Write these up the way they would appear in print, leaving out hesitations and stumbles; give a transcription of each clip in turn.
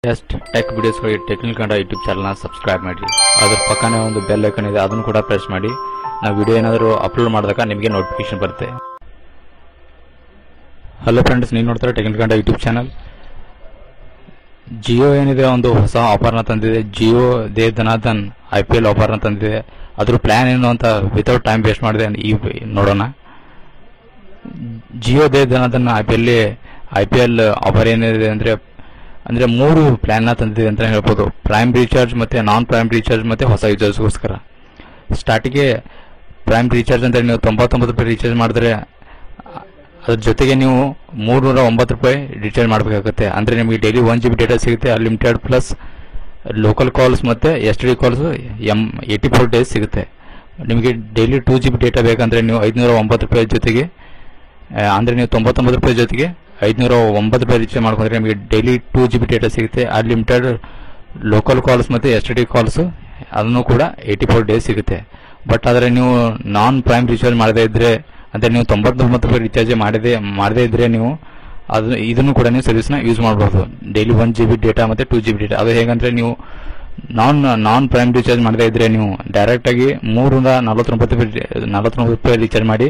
Latest tech ವಿಡಿಯೋಸ್ಗಳಿಗೆ technical Kannada YouTube ಚಾನಲ್ನ subscribe ಮಾಡಿ. ಅದ್ರ ಪಕ್ಕನೇ ಒಂದು ಬೆಲ್ ಐಕಾನ್ ಇದೆ, ಅದನ್ನು ಕೂಡ ಪ್ರೆಸ್ ಮಾಡಿ. ನಾವು ವಿಡಿಯೋ ಏನಾದರೂ ಅಪ್ಲೋಡ್ ಮಾಡಿದಾಗ ನಿಮಗೆ ನೋಟಿಫಿಕೇಶನ್ ಬರುತ್ತೆ. ಹಲೋ ಫ್ರೆಂಡ್ಸ್, ನೀವು ನೋಡ್ತಾರೆ technical Kannada YouTube channel. Jio ಏನಿದೆ ಒಂದು ಹೊಸ ಆಫರ್ನ ತಂದಿದೆ. ಜಿಯೋ ದೇವಧನಾಥನ್ IPL ಆಫರ್ನ ತಂದಿದೆ. ಅದ್ರ ಪ್ಲಾನ್ ಏನು ಅಂತ ವಿತೌಟ್ ಟೈಮ್ ವೇಸ್ಟ್ ಮಾಡಿದೆ ಈ ನೋಡೋಣ. ಜಿಯೋ ದೇವಧನಾಥನ್ IPL ಆಫರ್ ಏನಿದೆ ಅಂದ್ರೆ 3 ಪ್ಲಾನ್ನ ತಂದಿದೆ ಅಂತ ಹೇಳ್ಬೋದು. ಪ್ರೈಮ್ ರೀಚಾರ್ಜ್ ಮತ್ತೆ ನಾನ್ ಪ್ರೈಮ್ ರೀಚಾರ್ಜ್ ಮತ್ತೆ ಹೊಸ ಯೂಸರ್ಸ್ಗೋಸ್ಕರ. ಸ್ಟಾರ್ಟಿಗೆ ಪ್ರೈಮ್ ರೀಚಾರ್ಜ್ ಅಂತ ನೀವು 99 ರೂಪಾಯಿ ರೀಚಾರ್ಜ್ ಮಾಡಿದ್ರೆ ಅದ್ರ ಜೊತೆಗೆ ನೀವು 309 ರೂಪಾಯಿ ರೀಚಾರ್ಜ್ ಮಾಡಬೇಕಾಗುತ್ತೆ. ಅಂದ್ರೆ ನಿಮಗೆ ಡೈಲಿ 1 GB ಡೇಟಾ ಸಿಗುತ್ತೆ, ಅನ್ಲಿಮಿಟೆಡ್ ಪ್ಲಸ್ ಲೋಕಲ್ ಕಾಲ್ಸ್ ಮತ್ತೆ STD ಕಾಲ್ಸ್ 84 ಡೇಸ್ ಸಿಗುತ್ತೆ. ನಿಮಗೆ ಡೈಲಿ 2 GB ಡೇಟಾ ಬೇಕಂದ್ರೆ ನೀವು 509 ರೂಪಾಯಿ ಜೊತೆಗೆ, ಅಂದ್ರೆ ನೀವು 99 ರೂಪಾಯಿ ಜೊತೆಗೆ 509 ರೂಪಾಯಿ ರೀಚಾರ್ಜ್ ಮಾಡ್ಕೊಂಡ್ರೆ ನಿಮಗೆ ಡೈಲಿ 2 GB ಡೇಟಾ ಸಿಗುತ್ತೆ, ಅನ್ಲಿಮಿಟೆಡ್ ಲೋಕಲ್ ಕಾಲ್ಸ್ ಮತ್ತೆ STD ಕಾಲ್ಸ್ ಅದನ್ನು ಕೂಡ 84 ಡೇಸ್ ಸಿಗುತ್ತೆ. ಬಟ್ ಆದರೆ ನೀವು ನಾನ್ ಪ್ರೈಮ್ ರೀಚಾರ್ಜ್ ಮಾಡದೇ ಇದ್ರೆ, ಅಂದ್ರೆ ನೀವು 99 ರೂಪಾಯಿ ರೀಚಾರ್ಜ್ ಮಾಡದೇ ಇದ್ರೆ ನೀವು ಇದನ್ನು ಕೂಡ ನೀವು ಸರ್ವಿಸ್ನ ಯೂಸ್ ಮಾಡಬಹುದು. ಡೈಲಿ 1 GB ಡೇಟಾ ಮತ್ತೆ 2 GB ಡೇಟಾ. ಅದು ಹೇಗಂದ್ರೆ ನೀವು ನಾನ್ ಪ್ರೈಮ್ ರೀಚಾರ್ಜ್ ಮಾಡದೇ ಇದ್ರೆ ನೀವು ಡೈರೆಕ್ಟ್ ಆಗಿ 349 ರೂಪಾಯಿ ರೀಚಾರ್ಜ್ ಮಾಡಿ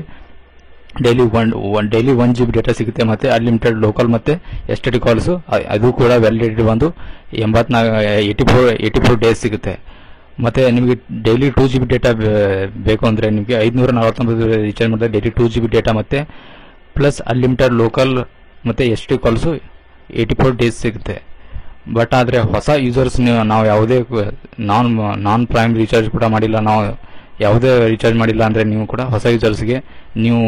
ಡೈಲಿ 1 GB ಡೇಟಾ ಸಿಗುತ್ತೆ ಮತ್ತೆ ಅನ್ಲಿಮಿಟೆಡ್ ಲೋಕಲ್ ಮತ್ತೆ STD ಕಾಲ್ಸ್ ಅದು ಕೂಡ ವ್ಯಾಲಿಡಿಟಿ ಬಂದು 84 ಡೇಸ್ ಸಿಗುತ್ತೆ. ಮತ್ತೆ ನಿಮಗೆ ಡೈಲಿ 2 GB ಡೇಟಾ ಬೇಕು ಅಂದ್ರೆ ನಿಮಗೆ 549 ರೀಚಾರ್ಜ್ ಮಾಡಿದ್ರೆ ಡೈಲಿ 2 GB ಡೇಟಾ ಮತ್ತೆ ಪ್ಲಸ್ ಅನ್ಲಿಮಿಟೆಡ್ ಲೋಕಲ್ ಮತ್ತೆ STD ಕಾಲ್ಸ್ 84 ಡೇಸ್ ಸಿಗುತ್ತೆ. ಬಟ್ ಆದರೆ ಹೊಸ ಯೂಸರ್ಸ್ ನಾವು ಯಾವುದೇ ನಾನ್ ಪ್ರೈಮ್ ರೀಚಾರ್ಜ್ ಕೂಡ ಮಾಡಿಲ್ಲ, ನಾವು ಯಾವುದೇ ರೀಚಾರ್ಜ್ ಮಾಡಿಲ್ಲ ಅಂದ್ರೆ ನೀವು ಕೂಡ ಹೊಸ ಯೂಸರ್ಸ್ಗೆ ನೀವು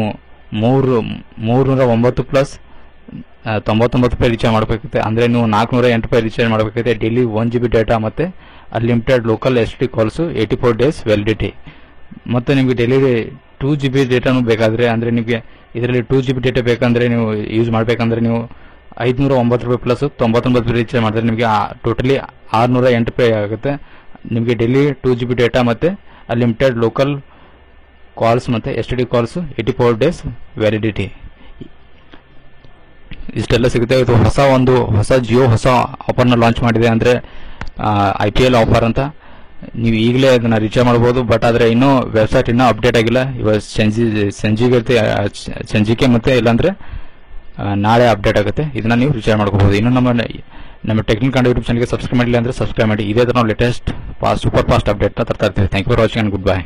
309 ಪ್ಲಸ್ 99 ರೂಪಾಯಿ ರೀಚಾರ್ಜ್ ಮಾಡಬೇಕಾಗುತ್ತೆ. ಅಂದ್ರೆ ನೀವು 408 ರೂಪಾಯಿ ರೀಚಾರ್ಜ್ ಮಾಡಬೇಕಾಗುತ್ತೆ. ಡೈಲಿ 1 GB ಡೇಟಾ ಮತ್ತೆ unlimited local STD calls 84 days validity. ಮತ್ತೆ ನಿಮಗೆ ಡೈಲಿ 2 GB ಡೇಟಾನು ಬೇಕಾದ್ರೆ, ಅಂದ್ರೆ ನಿಮಗೆ ಇದರಲ್ಲಿ 2 GB ಡೇಟಾ ಬೇಕಂದ್ರೆ ನೀವು ಯೂಸ್ ಮಾಡಬೇಕಂದ್ರೆ ನೀವು 509 ರೂಪಾಯಿ ಪ್ಲಸ್ 99 ರೂಪಾಯಿ ರೀಚಾರ್ಜ್ ಮಾಡಿದ್ರೆ ನಿಮಗೆ ಟೋಟಲಿ 608 ರೂಪಾಯಿ ಆಗುತ್ತೆ. ನಿಮಗೆ ಡೈಲಿ 2 GB ಡೇಟಾ ಮತ್ತೆ ಅನ್ಲಿಮಿಟೆಡ್ ಲೋಕಲ್ ಕಾಲ್ಸ್ ಮತ್ತೆ STD ಕಾಲ್ಸ್ 84 ಡೇಸ್ ವ್ಯಾಲಿಡಿಟಿ ಇಷ್ಟೆಲ್ಲ ಸಿಗುತ್ತೆ. ಇದು ಹೊಸ ಜಿಯೋ ಹೊಸ ಆಫರ್ನ ಲಾಂಚ್ ಮಾಡಿದೆ, ಅಂದ್ರೆ IPL ಆಫರ್ ಅಂತ. ನೀವು ಈಗಲೇ ಅದನ್ನ ರೀಚಾರ್ಜ್ ಮಾಡಬಹುದು. ಬಟ್ ಆದರೆ ಇನ್ನೂ ವೆಬ್ಸೈಟ್ ಇನ್ನೂ ಅಪ್ಡೇಟ್ ಆಗಿಲ್ಲ. ಇವಾಗ ಸಂಜಿಕೆ ಮತ್ತೆ ಇಲ್ಲಾಂದ್ರೆ ನಾಳೆ ಅಪ್ಡೇಟ್ ಆಗುತ್ತೆ. ಇದನ್ನ ನೀವು ರೀಚಾರ್ಜ್ ಮಾಡ್ಕೋಬಹುದು. ಇನ್ನು ನಮ್ಮ ಟೆಕ್ನಿಕಲ್ ಕನ್ನಡ ಯೂಟ್ಯೂಬ್ ಚಾನಲ್ಗೆ ಸಬ್ಸ್ಕ್ರೈಬ್ ಮಾಡಿಲ್ಲ ಅಂದ್ರೆ ಸಬ್ಸ್ಕ್ರೈಬ್ ಮಾಡಿ. ಇದೇ ತರ ನಾವು ಲೇಟೆಸ್ಟ್ ಸೂಪರ್ ಫಾಸ್ಟ್ ಅಪ್ಡೇಟ್ ತರ್ತಾ ಇರ್ತೀವಿ. Thank you for watching and good by.